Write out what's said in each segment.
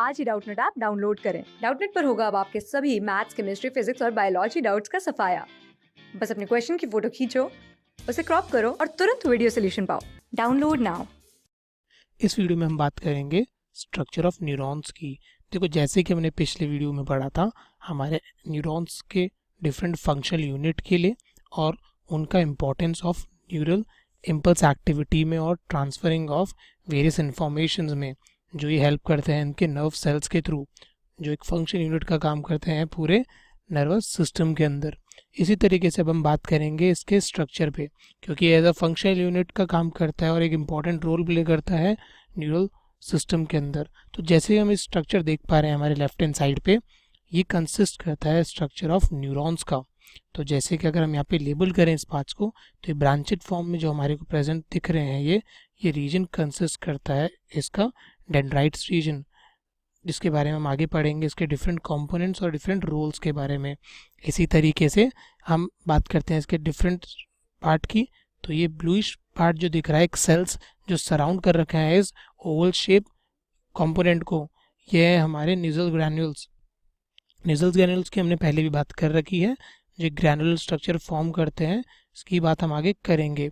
आज ही Doubtnut app download करें। Doubtnut पर होगा अब आपके सभी मैथ्स, केमिस्ट्री, फिजिक्स और बायोलॉजी डाउट्स का सफाया। बस अपने क्वेश्चन की फोटो खींचो, उसे क्रॉप करो और तुरंत वीडियो सोल्यूशन पाओ। Download now. इस वीडियो में हम बात करेंगे स्ट्रक्चर ऑफ न्यूरॉन्स की। देखो, जैसे कि हमने पिछले वीडियो में पढ़ा था, हमारे न्यूरॉन्स के डिफरेंट फंक्शनल यूनिट के लिए और उनका importance of neural impulse activity में और ट्रांसफरिंग ऑफ वेरियस इंफॉर्मेशंस में जो ये हेल्प करते हैं इनके नर्व सेल्स के थ्रू, जो एक फंक्शन यूनिट का काम करते हैं पूरे नर्वस सिस्टम के अंदर। इसी तरीके से अब हम बात करेंगे इसके स्ट्रक्चर पे, क्योंकि एज अ फंक्शनल यूनिट का काम करता है और एक इम्पॉर्टेंट रोल प्ले करता है न्यूरल सिस्टम के अंदर। तो जैसे हम इस स्ट्रक्चर देख पा रहे हैं हमारे लेफ्ट हैंड साइड पे, ये कंसिस्ट करता है स्ट्रक्चर ऑफ न्यूरॉन्स का। तो जैसे कि अगर हम यहाँ पे लेबल करें इस पार्ट्स को, तो ये ब्रांचेड फॉर्म में जो हमारे को प्रेजेंट दिख रहे हैं, ये रीजन कंसिस्ट करता है इसका डेंड्राइट्स रीजन, जिसके बारे में हम आगे पढ़ेंगे, इसके डिफरेंट कंपोनेंट्स और डिफरेंट रोल्स के बारे में। इसी तरीके से हम बात करते हैं इसके डिफरेंट पार्ट की। तो ये ब्लूइश पार्ट जो दिख रहा है, एक सेल्स जो सराउंड कर रखा है इस ओवल शेप कंपोनेंट को, ये है हमारे न्यूजल ग्रैन्यूल्स। न्यूजल ग्रैन्यूल्स की हमने पहले भी बात कर रखी है, जो ग्रैनुलर स्ट्रक्चर फॉर्म करते हैं, इसकी बात हम आगे करेंगे।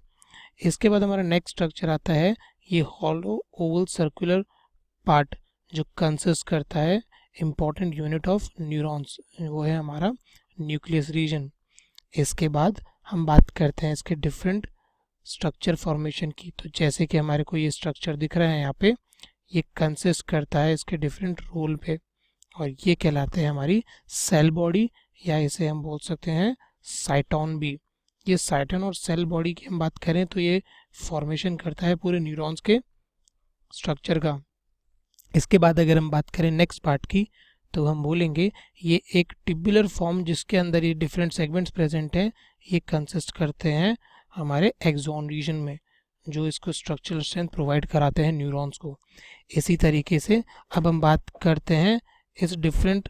इसके बाद हमारा नेक्स्ट स्ट्रक्चर आता है ये हॉलो ओवल सर्कुलर पार्ट, जो कंसिस्ट करता है इम्पॉर्टेंट यूनिट ऑफ न्यूरॉन्स, वो है हमारा न्यूक्लियस रीजन। इसके बाद हम बात करते हैं इसके डिफरेंट स्ट्रक्चर फॉर्मेशन की। तो जैसे कि हमारे को ये स्ट्रक्चर दिख रहा है यहाँ पे, ये कंसिस्ट करता है इसके डिफरेंट रोल पे, और ये कहलाते हैं हमारी सेल बॉडी, या इसे हम बोल सकते हैं साइटोन भी। ये साइटोन और सेल बॉडी की हम बात करें तो ये फॉर्मेशन करता है पूरे न्यूरॉन्स के स्ट्रक्चर का। इसके बाद अगर हम बात करें नेक्स्ट पार्ट की, तो हम बोलेंगे ये एक टिब्युलर फॉर्म जिसके अंदर ये डिफरेंट सेगमेंट्स प्रेजेंट हैं, ये कंसिस्ट करते हैं हमारे एक्सॉन रीजन में, जो इसको स्ट्रक्चरल स्ट्रेंथ प्रोवाइड कराते हैं न्यूरॉन्स को। इसी तरीके से अब हम बात करते हैं इस डिफरेंट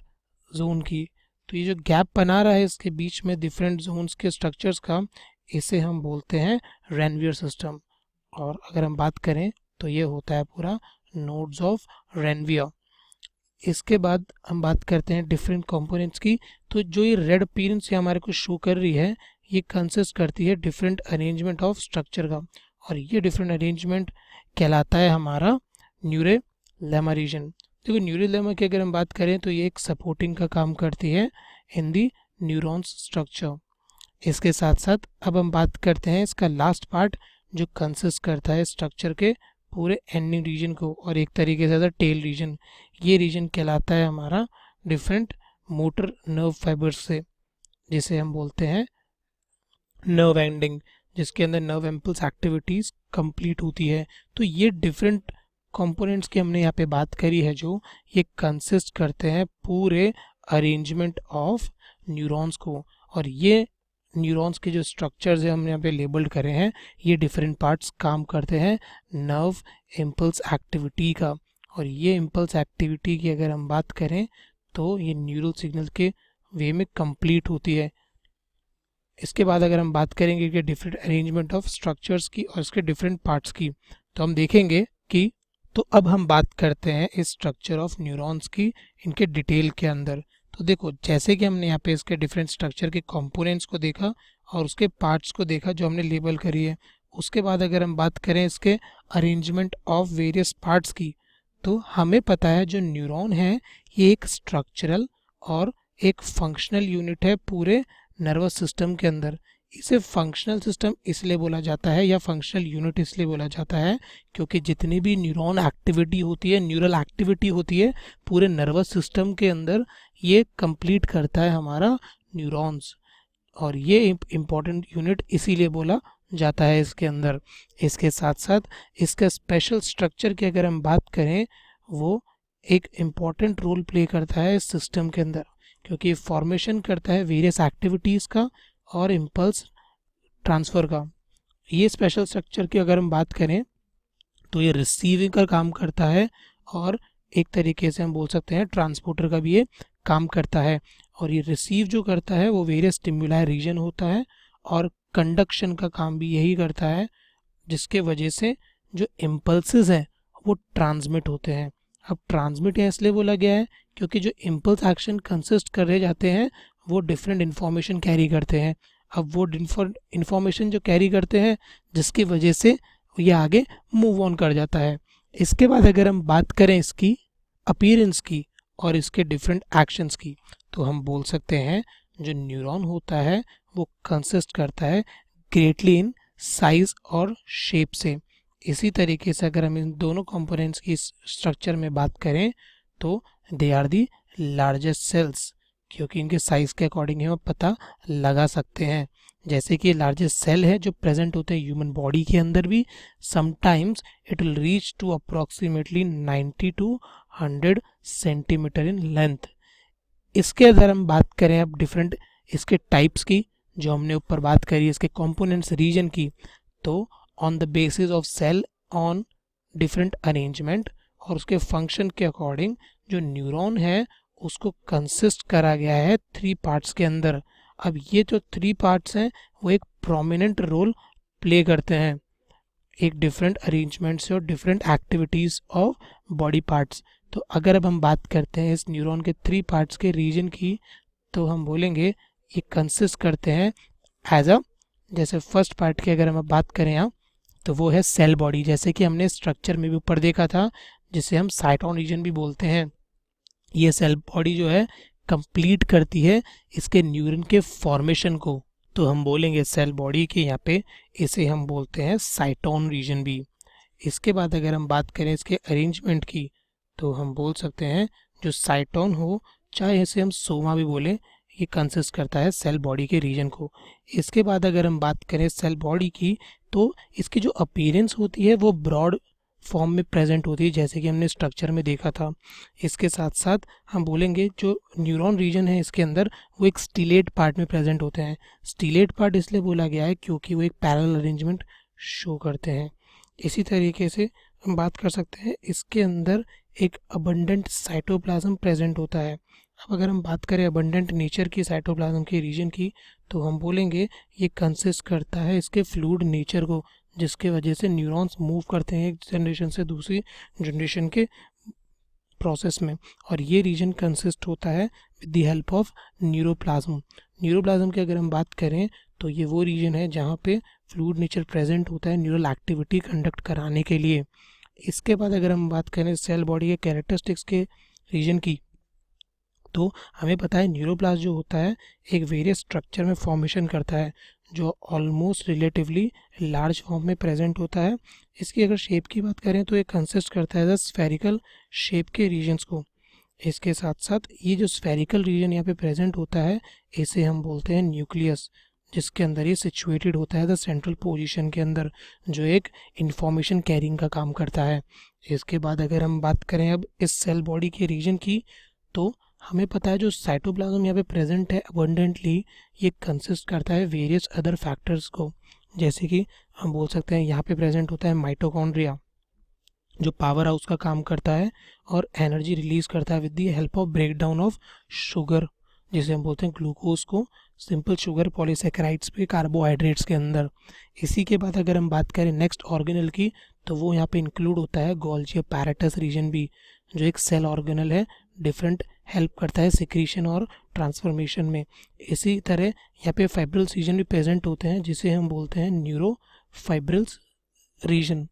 जोन की। तो ये जो गैप बना रहा है इसके बीच में डिफरेंट जोन्स के स्ट्रक्चर्स का, इसे हम बोलते हैं रेनवियर सिस्टम। और अगर हम बात करें तो ये होता है पूरा नोड्स ऑफ रेनवियर। इसके बाद हम बात करते हैं डिफरेंट कंपोनेंट्स की। तो जो ये रेड अपीयरेंस हमारे को शो कर रही है, ये कंसिस्ट करती है डिफरेंट अरेंजमेंट ऑफ स्ट्रक्चर का, और ये डिफरेंट अरेंजमेंट कहलाता है हमारा न्यूरेलेमा रीजन। देखो, न्यूरेलेमा की अगर हम बात करें तो ये एक सपोर्टिंग का काम करती है इन दी न्यूरॉन्स स्ट्रक्चर। इसके साथ साथ अब हम बात करते हैं इसका लास्ट पार्ट, जो कंसिस्ट करता है स्ट्रक्चर के पूरे एंडिंग रीजन को, और एक तरीके से टेल रीजन। ये रीजन कहलाता है हमारा डिफरेंट मोटर नर्व फाइबर्स से, जिसे हम बोलते हैं नर्व एंडिंग, जिसके अंदर नर्व इम्पल्स एक्टिविटीज कंप्लीट होती है। तो ये डिफरेंट कंपोनेंट्स की हमने यहाँ पे बात करी है, जो ये कंसिस्ट करते हैं पूरे अरेंजमेंट ऑफ न्यूरॉन्स को। और ये न्यूरॉन्स के जो स्ट्रक्चर्स हैं हमने यहाँ पे लेबल्ड करे हैं, ये डिफरेंट पार्ट्स काम करते हैं नर्व इम्पल्स एक्टिविटी का। और ये इम्पल्स एक्टिविटी की अगर हम बात करें तो ये न्यूरल सिग्नल के वे में कंप्लीट होती है। इसके बाद अगर हम बात करेंगे कि डिफरेंट अरेंजमेंट ऑफ स्ट्रक्चर्स की और इसके डिफरेंट पार्ट्स की, तो हम देखेंगे कि, तो अब हम बात करते हैं इस स्ट्रक्चर ऑफ न्यूरॉन्स की इनके डिटेल के अंदर। तो देखो, जैसे कि हमने यहाँ पे इसके डिफरेंट स्ट्रक्चर के कंपोनेंट्स को देखा और उसके पार्ट्स को देखा जो हमने लेबल करी है, उसके बाद अगर हम बात करें इसके अरेंजमेंट ऑफ वेरियस पार्ट्स की, तो हमें पता है जो न्यूरॉन है ये एक स्ट्रक्चरल और एक फंक्शनल यूनिट है पूरे नर्वस सिस्टम के अंदर। इसे फंक्शनल सिस्टम इसलिए बोला जाता है, या फंक्शनल यूनिट इसलिए बोला जाता है, क्योंकि जितनी भी न्यूरॉन एक्टिविटी होती है, न्यूरल एक्टिविटी होती है पूरे नर्वस सिस्टम के अंदर, ये कंप्लीट करता है हमारा न्यूरॉन्स। और ये इम्पॉर्टेंट यूनिट इसीलिए बोला जाता है इसके अंदर। इसके साथ साथ इसका स्पेशल स्ट्रक्चर की अगर हम बात करें, वो एक इम्पॉर्टेंट रोल प्ले करता है इस सिस्टम के अंदर, क्योंकि फॉर्मेशन करता है वेरियस एक्टिविटीज़ का और इम्पल्स ट्रांसफ़र का। ये स्पेशल स्ट्रक्चर की अगर हम बात करें तो ये रिसीविंग का काम करता है, और एक तरीके से हम बोल सकते हैं ट्रांसपोर्टर का भी ये काम करता है। और ये रिसीव जो करता है वो वेरियस स्टिमुलाई रीजन होता है, और कंडक्शन का काम भी यही करता है, जिसके वजह से जो इम्पल्सेस हैं वो ट्रांसमिट होते हैं। अब ट्रांसमिट यहाँ इसलिए बोला गया है क्योंकि जो इम्पल्स एक्शन कंसिस्ट कर रहे जाते हैं वो डिफरेंट इन्फॉर्मेशन कैरी करते हैं। अब वो इन्फॉर्मेशन जो कैरी करते हैं जिसकी वजह से ये आगे मूव ऑन कर जाता है। इसके बाद अगर हम बात करें इसकी अपीयरेंस की और इसके डिफरेंट एक्शंस की, तो हम बोल सकते हैं जो न्यूरॉन होता है वो कंसिस्ट करता है ग्रेटली इन साइज और शेप से। इसी तरीके से अगर हम इन दोनों कंपोनेंट्स की स्ट्रक्चर में बात करें तो they are the largest cells, क्योंकि इनके साइज के अकॉर्डिंग हम पता लगा सकते हैं। जैसे कि लार्जेस्ट सेल है जो प्रेजेंट होते हैं ह्यूमन बॉडी के अंदर भी, sometimes it will reach to approximately 90 to 100 centimetre in length. इसके अगर हम बात करें अब डिफरेंट इसके टाइप्स की, जो हमने ऊपर बात करी इसके कंपोनेंट्स रीजन की, तो on the basis of cell on different arrangement और उसके फंक्शन के अकॉर्डिंग जो न्यूरॉन है उसको कंसिस्ट करा गया है 3 पार्ट्स के अंदर। अब ये जो 3 पार्ट्स हैं वो एक प्रोमिनेंट रोल प्ले करते हैं एक डिफरेंट अरेंजमेंट से और different activities of body parts. तो अगर अब हम बात करते हैं इस न्यूरॉन के 3 पार्ट्स के रीजन की, तो हम बोलेंगे ये कंसिस्ट करते हैं एज अ, जैसे फर्स्ट पार्ट की अगर हम बात करें यहाँ, तो वो है सेल बॉडी, जैसे कि हमने स्ट्रक्चर में भी ऊपर देखा था, जिसे हम साइटोन रीजन भी बोलते हैं। ये सेल बॉडी जो है कंप्लीट करती है इसके न्यूरॉन के फॉर्मेशन को, तो हम बोलेंगे सेल बॉडी के यहाँ पे इसे हम बोलते हैं साइटोन रीजन भी। इसके बाद अगर हम बात करें इसके अरेंजमेंट की, तो हम बोल सकते हैं जो साइटोन हो, चाहे इसे हम सोमा भी बोलें, ये कंसिस्ट करता है सेल बॉडी के रीजन को। इसके बाद अगर हम बात करें सेल बॉडी की, तो इसकी जो अपीयरेंस होती है वो ब्रॉड फॉर्म में प्रेजेंट होती है, जैसे कि हमने स्ट्रक्चर में देखा था। इसके साथ साथ हम बोलेंगे जो न्यूरॉन रीजन है इसके अंदर वो एक स्टिलेट पार्ट में प्रेजेंट होते हैं। स्टिलेट पार्ट इसलिए बोला गया है क्योंकि वो एक पैरेलल अरेंजमेंट शो करते हैं। इसी तरीके से हम बात कर सकते हैं इसके अंदर एक अबंडेंट साइटोप्लाज्म प्रेजेंट होता है। अब अगर हम बात करें अबंडेंट नेचर की साइटोप्लाज्म के रीजन की, तो हम बोलेंगे ये कंसिस्ट करता है इसके फ्लूइड नेचर को, जिसके वजह से न्यूरॉन्स मूव करते हैं एक जनरेशन से दूसरी जनरेशन के प्रोसेस में, और ये रीजन कंसिस्ट होता है with the help of neuroplasm. Neuroplasm की अगर हम बात करें तो ये वो रीजन है जहाँ पे फ्लूइड नेचर प्रेजेंट होता है न्यूरल एक्टिविटी कंडक्ट कराने के लिए। इसके बाद अगर हम बात करें सेल बॉडी के कैरेक्टरिस्टिक्स के रीजन की, तो हमें पता है न्यूरोप्लास्ट जो होता है एक वेरियस स्ट्रक्चर में फॉर्मेशन करता है जो ऑलमोस्ट रिलेटिवली लार्ज फॉर्म में प्रेजेंट होता है। इसकी अगर शेप की बात करें तो ये कंसिस्ट करता है स्फेरिकल शेप के रीजन्स को। इसके साथ साथ ये जो स्फेरिकल रीजन यहाँ पे प्रेजेंट होता है इसे हम बोलते हैं न्यूक्लियस, जिसके अंदर ये सिचुएटेड होता है द सेंट्रल पोजीशन के अंदर, जो एक इंफॉर्मेशन कैरिंग का काम करता है। इसके बाद अगर हम बात करें अब इस सेल बॉडी के रीजन की, तो हमें पता है जो साइटोप्लाज्म यहाँ पे प्रेजेंट है अबंडेंटली, ये कंसिस्ट करता है वेरियस अदर फैक्टर्स को, जैसे कि हम बोल सकते हैं यहाँ पे प्रेजेंट होता है माइटोकॉन्ड्रिया जो पावर हाउस का काम करता है और एनर्जी रिलीज करता है with the help of break down of sugar, जिसे हम बोलते हैं ग्लूकोज को सिंपल शुगर पॉलीसेकेराइड्स पे कार्बोहाइड्रेट्स के अंदर। इसी के बाद अगर हम बात करें नेक्स्ट ऑर्गेनल की, तो वो यहाँ पे इंक्लूड होता है गोल्जी अपैरेटस रीजन भी, जो एक सेल ऑर्गेनल है, डिफरेंट हेल्प करता है सिक्रीशन और ट्रांसफॉर्मेशन में। इसी तरह यहाँ पे फाइब्रिल्स रीजन भी प्रेजेंट होते हैं जिसे हम बोलते हैं न्यूरोफाइब्रिल्स रीजन।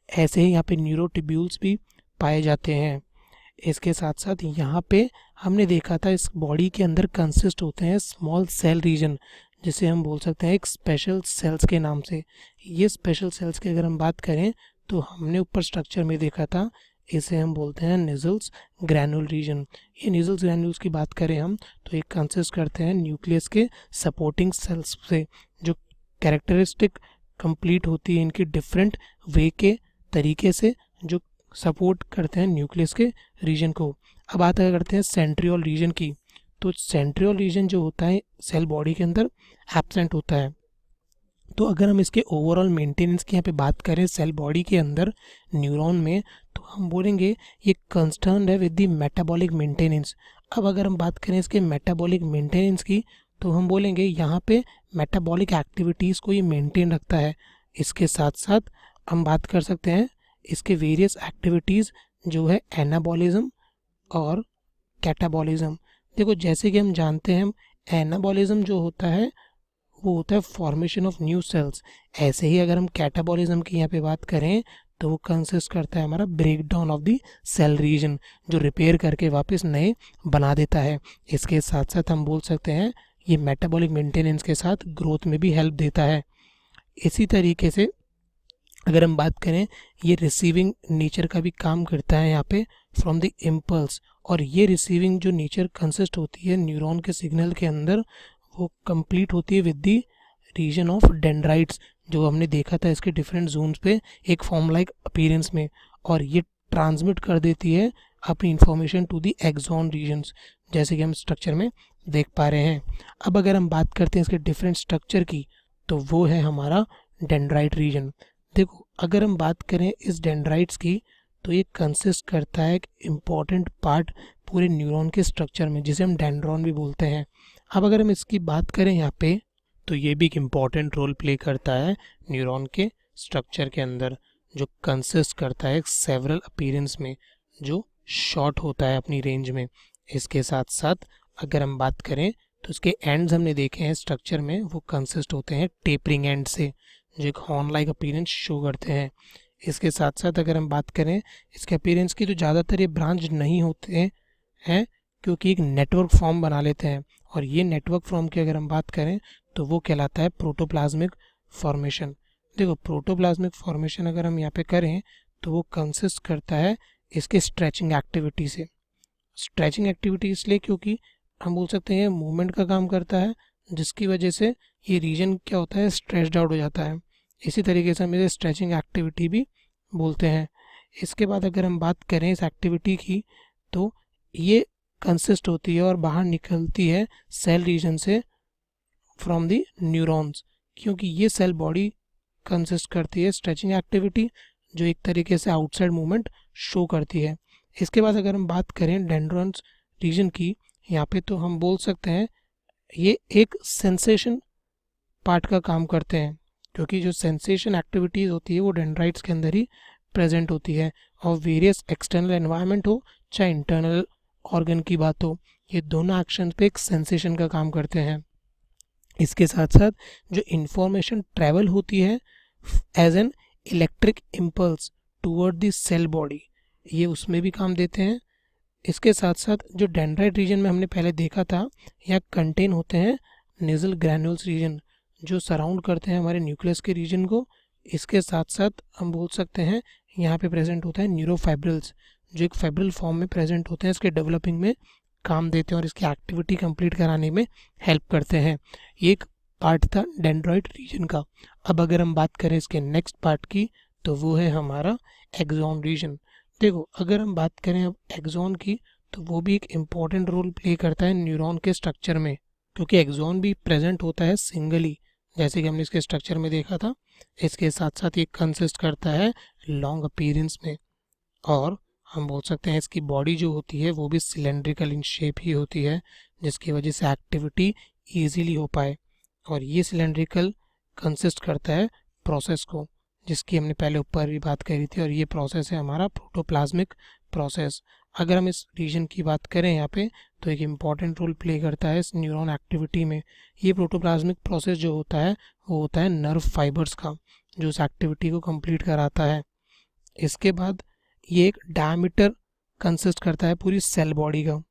ऐसे ही यहाँ पे न्यूरोटिब्यूल्स भी पाए जाते हैं। इसके साथ साथ यहाँ पे हमने देखा था इस बॉडी के अंदर कंसिस्ट होते हैं स्मॉल सेल रीजन, जिसे हम बोल सकते हैं एक स्पेशल सेल्स के नाम से। ये स्पेशल सेल्स की अगर हम बात करें तो हमने ऊपर स्ट्रक्चर में देखा था, इसे हम बोलते हैं निजल्स ग्रैनुल रीजन। ये निजल्स ग्रैनुल्स की बात करें हम तो ये कंसिस्ट करते हैं न्यूक्लियस के सपोर्टिंग सेल्स से, जो कैरेक्टरिस्टिक कंप्लीट होती है इनकी डिफरेंट वे के तरीके से, जो सपोर्ट करते हैं न्यूक्लियस के रीजन को। अब बात करते हैं सेंट्रियोल रीजन की, तो सेंट्रियोल रीजन जो होता है सेल बॉडी के अंदर एब्सेंट होता है। तो अगर हम इसके ओवरऑल मेंटेनेंस की यहाँ पे बात करें सेल बॉडी के अंदर न्यूरॉन में, तो हम बोलेंगे ये कंसर्न्ड है विद द मेटाबॉलिक मेंटेनेंस। अब अगर हम बात करें इसके मेटाबॉलिक मेंटेनेंस की, तो हम बोलेंगे यहाँ पे मेटाबॉलिक एक्टिविटीज़ को ये मेंटेन रखता है। इसके साथ साथ हम बात कर सकते हैं इसके वेरियस एक्टिविटीज़ जो है एनाबॉलिज्म और कैटाबॉलिज्म। देखो जैसे कि हम जानते हैं, एनाबॉलिज्म जो होता है वो होता है फॉर्मेशन ऑफ न्यू सेल्स। ऐसे ही अगर हम कैटाबॉलिज्म की यहाँ पे बात करें तो वो कंसिस्ट करता है हमारा break down of the cell region, जो रिपेयर करके वापस नए बना देता है। इसके साथ साथ हम बोल सकते हैं ये मेटाबॉलिक मेंटेनेंस के साथ ग्रोथ में भी हेल्प देता है। इसी तरीके से अगर हम बात करें, ये रिसीविंग नेचर का भी काम करता है यहाँ पे फ्रॉम द इम्पल्स। और ये रिसीविंग जो नेचर कंसिस्ट होती है न्यूरॉन के सिग्नल के अंदर, वो कंप्लीट होती है with the region of dendrites, जो हमने देखा था इसके डिफरेंट जोन्स पे एक फॉर्म लाइक अपीयरेंस में। और ये ट्रांसमिट कर देती है अपनी information to the axon regions, जैसे कि हम स्ट्रक्चर में देख पा रहे हैं। अब अगर हम बात करते हैं इसके डिफरेंट स्ट्रक्चर की, तो वो है हमारा डेंड्राइट रीजन। देखो अगर हम बात करें इस डेंड्राइट्स की, तो ये कंसिस्ट करता है एक इम्पॉर्टेंट पार्ट पूरे न्यूरॉन के स्ट्रक्चर में, जिसे हम डेंड्रॉन भी बोलते हैं। अब अगर हम इसकी बात करें यहाँ पे, तो ये भी एक इम्पॉर्टेंट रोल प्ले करता है न्यूरॉन के स्ट्रक्चर के अंदर, जो कंसिस्ट करता है सेवरल अपीयरेंस में, जो शॉर्ट होता है अपनी रेंज में। इसके साथ साथ अगर हम बात करें तो इसके एंड्स हमने देखे हैं स्ट्रक्चर में, वो कंसिस्ट होते हैं टेपरिंग एंड से, जो एक हॉर्न लाइक अपीयरेंस शो करते हैं। इसके साथ साथ अगर हम बात करें इसके अपीयरेंस की, तो ज़्यादातर ये ब्रांच नहीं होते हैं क्योंकि एक नेटवर्क फॉर्म बना लेते हैं। और ये नेटवर्क फॉर्म की अगर हम बात करें तो वो कहलाता है प्रोटोप्लाज्मिक फॉर्मेशन। देखो प्रोटोप्लाज्मिक फॉर्मेशन अगर हम यहाँ पे करें तो वो कंसिस्ट करता है इसके स्ट्रेचिंग एक्टिविटी से। स्ट्रेचिंग एक्टिविटी इसलिए क्योंकि हम बोल सकते हैं मूवमेंट का काम करता है, जिसकी वजह से ये रीजन क्या होता है, स्ट्रेच्ड आउट हो जाता है। इसी तरीके से हम इसे स्ट्रेचिंग एक्टिविटी भी बोलते हैं। इसके बाद अगर हम बात करें इस एक्टिविटी की, तो ये कंसिस्ट होती है और बाहर निकलती है सेल रीजन से फ्रॉम द न्यूरॉन्स, क्योंकि ये सेल बॉडी कंसिस्ट करती है स्ट्रेचिंग एक्टिविटी, जो एक तरीके से आउटसाइड मूवमेंट शो करती है। इसके बाद अगर हम बात करें डेंड्रॉन्स रीजन की यहाँ पे, तो हम बोल सकते हैं ये एक सेंसेशन पार्ट का काम करते हैं, क्योंकि जो सेंसेशन एक्टिविटीज़ होती है वो डेंड्राइट्स के अंदर ही प्रेजेंट होती है। और वेरियस एक्सटर्नल एनवायरनमेंट हो चाहे इंटरनल ऑर्गन की बात हो, ये दोनों एक्शन पे एक सेंसेशन का काम करते हैं। इसके साथ साथ जो इंफॉर्मेशन ट्रैवल होती है as an electric impulse toward the cell body, ये उसमें भी काम देते हैं। इसके साथ साथ जो डेंड्राइट रीजन में हमने पहले देखा था, यहाँ कंटेन होते हैं नेजल ग्रैन्यूल्स रीजन, जो सराउंड करते हैं हमारे न्यूक्लियस के रीजन को। इसके साथ साथ हम बोल सकते हैं यहाँ पे प्रेजेंट होता है न्यूरोफाइब्रिल्स, जो एक फाइब्रिल फॉर्म में प्रेजेंट होते हैं, इसके डेवलपिंग में काम देते हैं और इसकी एक्टिविटी कंप्लीट कराने में हेल्प करते हैं। ये एक पार्ट था डेंड्राइट रीजन का। अब अगर हम बात करें इसके नेक्स्ट पार्ट की, तो वो है हमारा एक्सॉन रीजन। देखो अगर हम बात करें अब एक्सॉन की, तो वो भी एक इम्पॉर्टेंट रोल प्ले करता है न्यूरॉन के स्ट्रक्चर में, क्योंकि एक्सॉन भी प्रेजेंट होता है सिंगली, जैसे कि हमने इसके स्ट्रक्चर में देखा था। इसके साथ साथ ये कंसिस्ट करता है लॉन्ग अपीयरेंस में, और हम बोल सकते हैं इसकी बॉडी जो होती है वो भी सिलेंड्रिकल इन शेप ही होती है, जिसकी वजह से एक्टिविटी ईजीली हो पाए। और ये सिलेंड्रिकल कंसिस्ट करता है प्रोसेस को, जिसकी हमने पहले ऊपर भी बात करी थी, और ये प्रोसेस है हमारा प्रोटोप्लाज्मिक प्रोसेस। अगर हम इस रीजन की बात करें यहाँ पे, तो एक इम्पॉर्टेंट रोल प्ले करता है इस न्यूरॉन एक्टिविटी में। ये प्रोटोप्लाज्मिक प्रोसेस जो होता है वो होता है नर्व फाइबर्स का, जो उस एक्टिविटी को कंप्लीट कराता है। इसके बाद ये एक डायमीटर कंसिस्ट करता है पूरी सेल बॉडी का।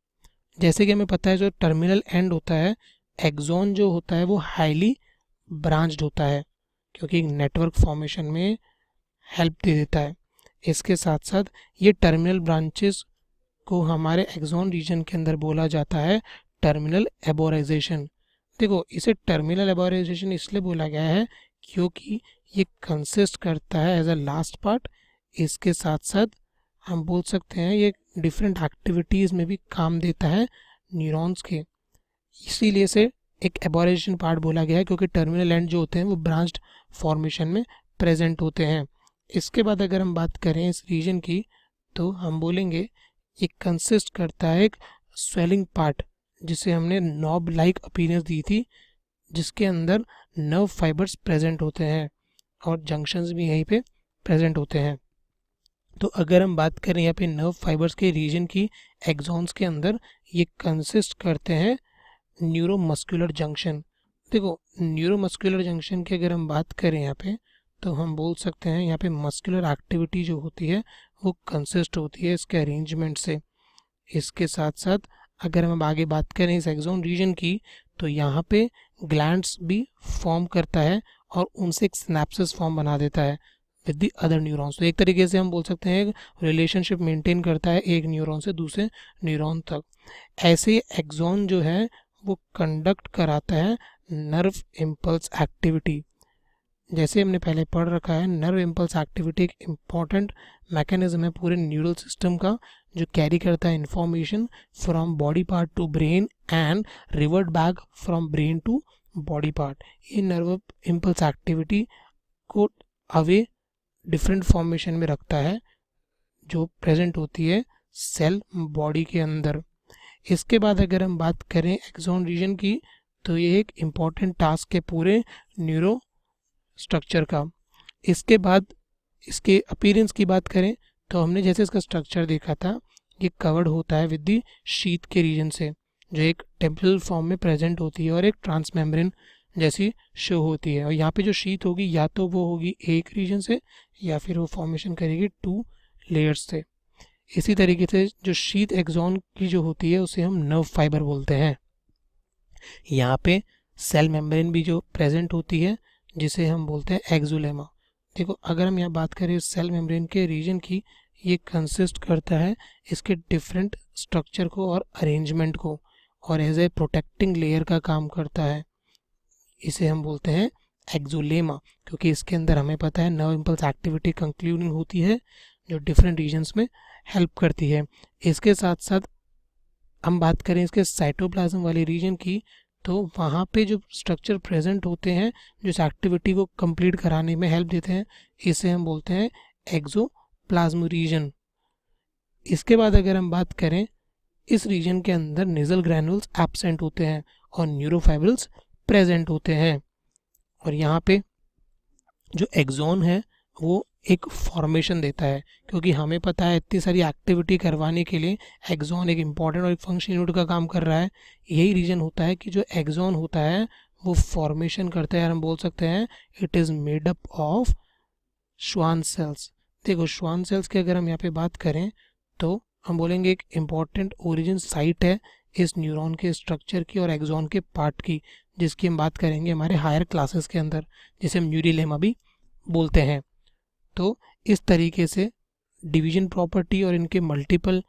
जैसे कि हमें पता है जो टर्मिनल एंड होता है, एक्सॉन जो होता है वो हाईली ब्रांच्ड होता है, क्योंकि एक नेटवर्क फॉर्मेशन में हेल्प दे देता है। इसके साथ साथ ये टर्मिनल ब्रांचेस को हमारे एक्सॉन रीजन के अंदर बोला जाता है टर्मिनल एबोराइजेशन। देखो इसे टर्मिनल एबोराइजेशन इसलिए बोला गया है क्योंकि ये कंसिस्ट करता है एज अ लास्ट पार्ट। इसके साथ साथ हम बोल सकते हैं ये डिफरेंट एक्टिविटीज़ में भी काम देता है न्यूरॉन्स के, इसीलिए से एक एबोरेशन पार्ट बोला गया है, क्योंकि टर्मिनल एंड जो होते हैं वो ब्रांच्ड फॉर्मेशन में प्रेजेंट होते हैं। इसके बाद अगर हम बात करें इस रीजन की, तो हम बोलेंगे ये कंसिस्ट करता है एक स्वेलिंग पार्ट, जिसे हमने नॉब लाइक अपीयरेंस दी थी, जिसके अंदर नर्व फाइबर्स प्रेजेंट होते हैं और जंक्शंस भी यहीं पे प्रेजेंट होते हैं। तो अगर हम बात करें यहाँ पे नर्व फाइबर्स के रीजन की एक्सॉन्स के अंदर, ये कंसिस्ट करते हैं न्यूरोमस्कुलर जंक्शन। देखो न्यूरोमस्कुलर जंक्शन की अगर हम बात करें यहाँ पे, तो हम बोल सकते हैं यहाँ पे मस्कुलर एक्टिविटी जो होती है वो कंसिस्ट होती है इसके अरेंजमेंट से। इसके साथ साथ अगर हम आगे बात करें इस एक्सॉन रीजन की, तो यहाँ पे ग्लैंड्स भी फॉर्म करता है और उनसे एक सिनेप्सिस फॉर्म बना देता है विद द अदर न्यूरॉन्स। तो एक तरीके से हम बोल सकते हैं रिलेशनशिप मेंटेन करता है एक न्यूरॉन से दूसरे न्यूरॉन तक। ऐसे एक्सॉन जो है वो कंडक्ट कराता है नर्व इम्पल्स एक्टिविटी। जैसे हमने पहले पढ़ रखा है, नर्व इम्पल्स एक्टिविटी एक इम्पॉर्टेंट मैकेनिज्म है पूरे न्यूरल सिस्टम का, जो कैरी करता है information from body part to brain and revert back from brain to body part. ये नर्व इम्पल्स एक्टिविटी को अवे डिफरेंट फॉर्मेशन में रखता है जो प्रेजेंट होती है सेल बॉडी के अंदर। इसके बाद अगर हम बात करें एक्सॉन रीजन की, तो ये एक इम्पॉर्टेंट टास्क है पूरे न्यूरो स्ट्रक्चर का। इसके बाद इसके अपीयरेंस की बात करें, तो हमने जैसे इसका स्ट्रक्चर देखा था, ये कवर्ड होता है विद द शीथ के रीजन से, जो एक टेम्परल फॉर्म में प्रेजेंट होती है और एक ट्रांसमेम्ब्रेन जैसी शो होती है। और यहाँ पे जो शीथ होगी या तो वो होगी एक रीजन से या फिर वो फॉर्मेशन करेगी 2 लेयर्स से। इसी तरीके से जो शीथ एक्सॉन की जो होती है उसे हम नर्व फाइबर बोलते हैं। यहाँ पे सेल मेम्ब्रेन भी जो प्रेजेंट होती है जिसे हम बोलते हैं एक्सोलेमा। देखो अगर हम यहाँ बात करें सेल मेम्ब्रेन के रीजन की, ये कंसिस्ट करता है इसके डिफरेंट स्ट्रक्चर को और अरेंजमेंट को, और एज ए प्रोटेक्टिंग लेयर का काम करता है। इसे हम बोलते हैं एक्सोलेमा, क्योंकि इसके अंदर हमें पता है नर्व इम्पल्स एक्टिविटी कंक्लूडिंग होती है जो डिफरेंट रीजन्स में हेल्प करती है। इसके साथ साथ हम बात करें इसके साइटोप्लाज्म वाले रीजन की, तो वहाँ पे जो स्ट्रक्चर प्रेजेंट होते हैं जो इस एक्टिविटी को कंप्लीट कराने में हेल्प देते हैं, इसे हम बोलते हैं एक्सोप्लाज्म रीजन। इसके बाद अगर हम बात करें, इस रीजन के अंदर नेजल ग्रैन्युल्स एब्सेंट होते हैं और न्यूरोफाइब्रिल्स प्रेजेंट होते हैं। और यहाँ पे जो एक्सॉन है वो एक फॉर्मेशन देता है, क्योंकि हमें पता है इतनी सारी एक्टिविटी करवाने के लिए एक्सॉन एक इम्पॉर्टेंट और एक फंक्शन यूनिट का काम कर रहा है। यही रीजन होता है कि जो एक्सॉन होता है वो फॉर्मेशन करता है, और हम बोल सकते हैं it is made up of Schwann cells. देखो श्वान सेल्स की अगर हम यहाँ पे बात करें, तो हम बोलेंगे एक इम्पॉर्टेंट ओरिजिन साइट है इस न्यूरॉन के स्ट्रक्चर की और एक्सॉन के पार्ट की, जिसकी हम बात करेंगे हमारे हायर क्लासेस के अंदर, जिसे हम न्यूरिलेमा भी बोलते हैं। तो इस तरीके से डिवीजन प्रॉपर्टी और इनके मल्टीपल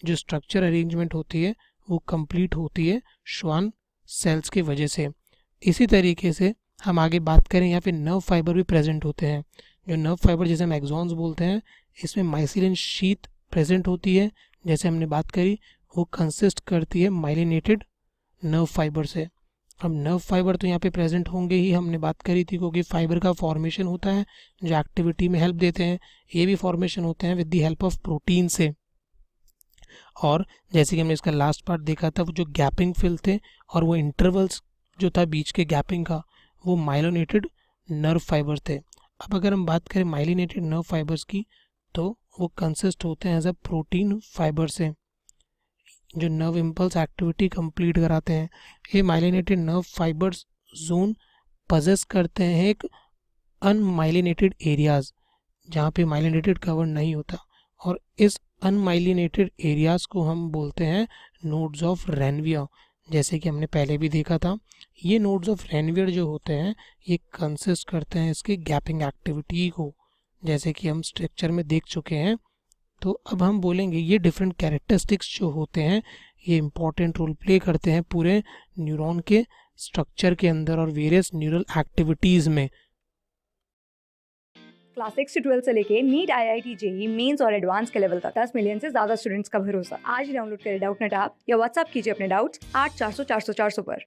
जो स्ट्रक्चर अरेंजमेंट होती है वो कंप्लीट होती है श्वान सेल्स की वजह से। इसी तरीके से हम आगे बात करें, यहाँ पे नर्व फाइबर भी प्रेजेंट होते हैं। जो नर्व फाइबर जिसे हम एक्सॉन्स बोलते हैं, इसमें माइसिलिन शीथ प्रेजेंट होती है, जैसे हमने बात करी वो कंसिस्ट करती है माइलिनेटेड नर्व फाइबर से। अब नर्व फाइबर तो यहाँ पे प्रेजेंट होंगे ही, हमने बात करी थी, क्योंकि फाइबर का फॉर्मेशन होता है जो एक्टिविटी में हेल्प देते हैं। ये भी फॉर्मेशन होते हैं with the help of protein से। और जैसे कि हमने इसका लास्ट पार्ट देखा था, वो जो गैपिंग फिल थे और वो इंटरवल्स जो था बीच के गैपिंग का, वो माइलिनेटेड नर्व फाइबर थे। अब अगर हम बात करें माइलिनेटेड नर्व फाइबर्स की, तो वो कंसिस्ट होते हैं एज अ प्रोटीन फाइबर से, जो नर्व इम्पल्स एक्टिविटी कंप्लीट कराते हैं। ये myelinated nerve fibres zone possess करते हैं एक अनमाइलिनेटेड एरियाज, जहाँ पे माइलिनेटेड कवर नहीं होता, और इस अनमाइलिनेटेड एरियाज को हम बोलते हैं नोड्स ऑफ रेनवियर। जैसे कि हमने पहले भी देखा था, ये नोड्स ऑफ रेनवियर जो होते हैं ये कंसिस्ट करते हैं इसके गैपिंग एक्टिविटी को, जैसे कि हम स्ट्रक्चर में देख चुके हैं। तो अब हम बोलेंगे ये डिफरेंट कैरेक्टरिस्टिक्स जो होते हैं ये इंपॉर्टेंट रोल प्ले करते हैं पूरे न्यूरॉन के स्ट्रक्चर के अंदर और वेरियस न्यूरल एक्टिविटीज़ में। क्लास 6 से 12 से लेके नीट, IIT, JEE मेंस और एडवांस के लेवल तक 10 मिलियन से ज्यादा स्टूडेंट्स का भरोसा। आज ही डाउनलोड करें डाउटनेट ऐप या व्हाट्सएप कीजिए अपने डाउट्स 8400 400 400 पर।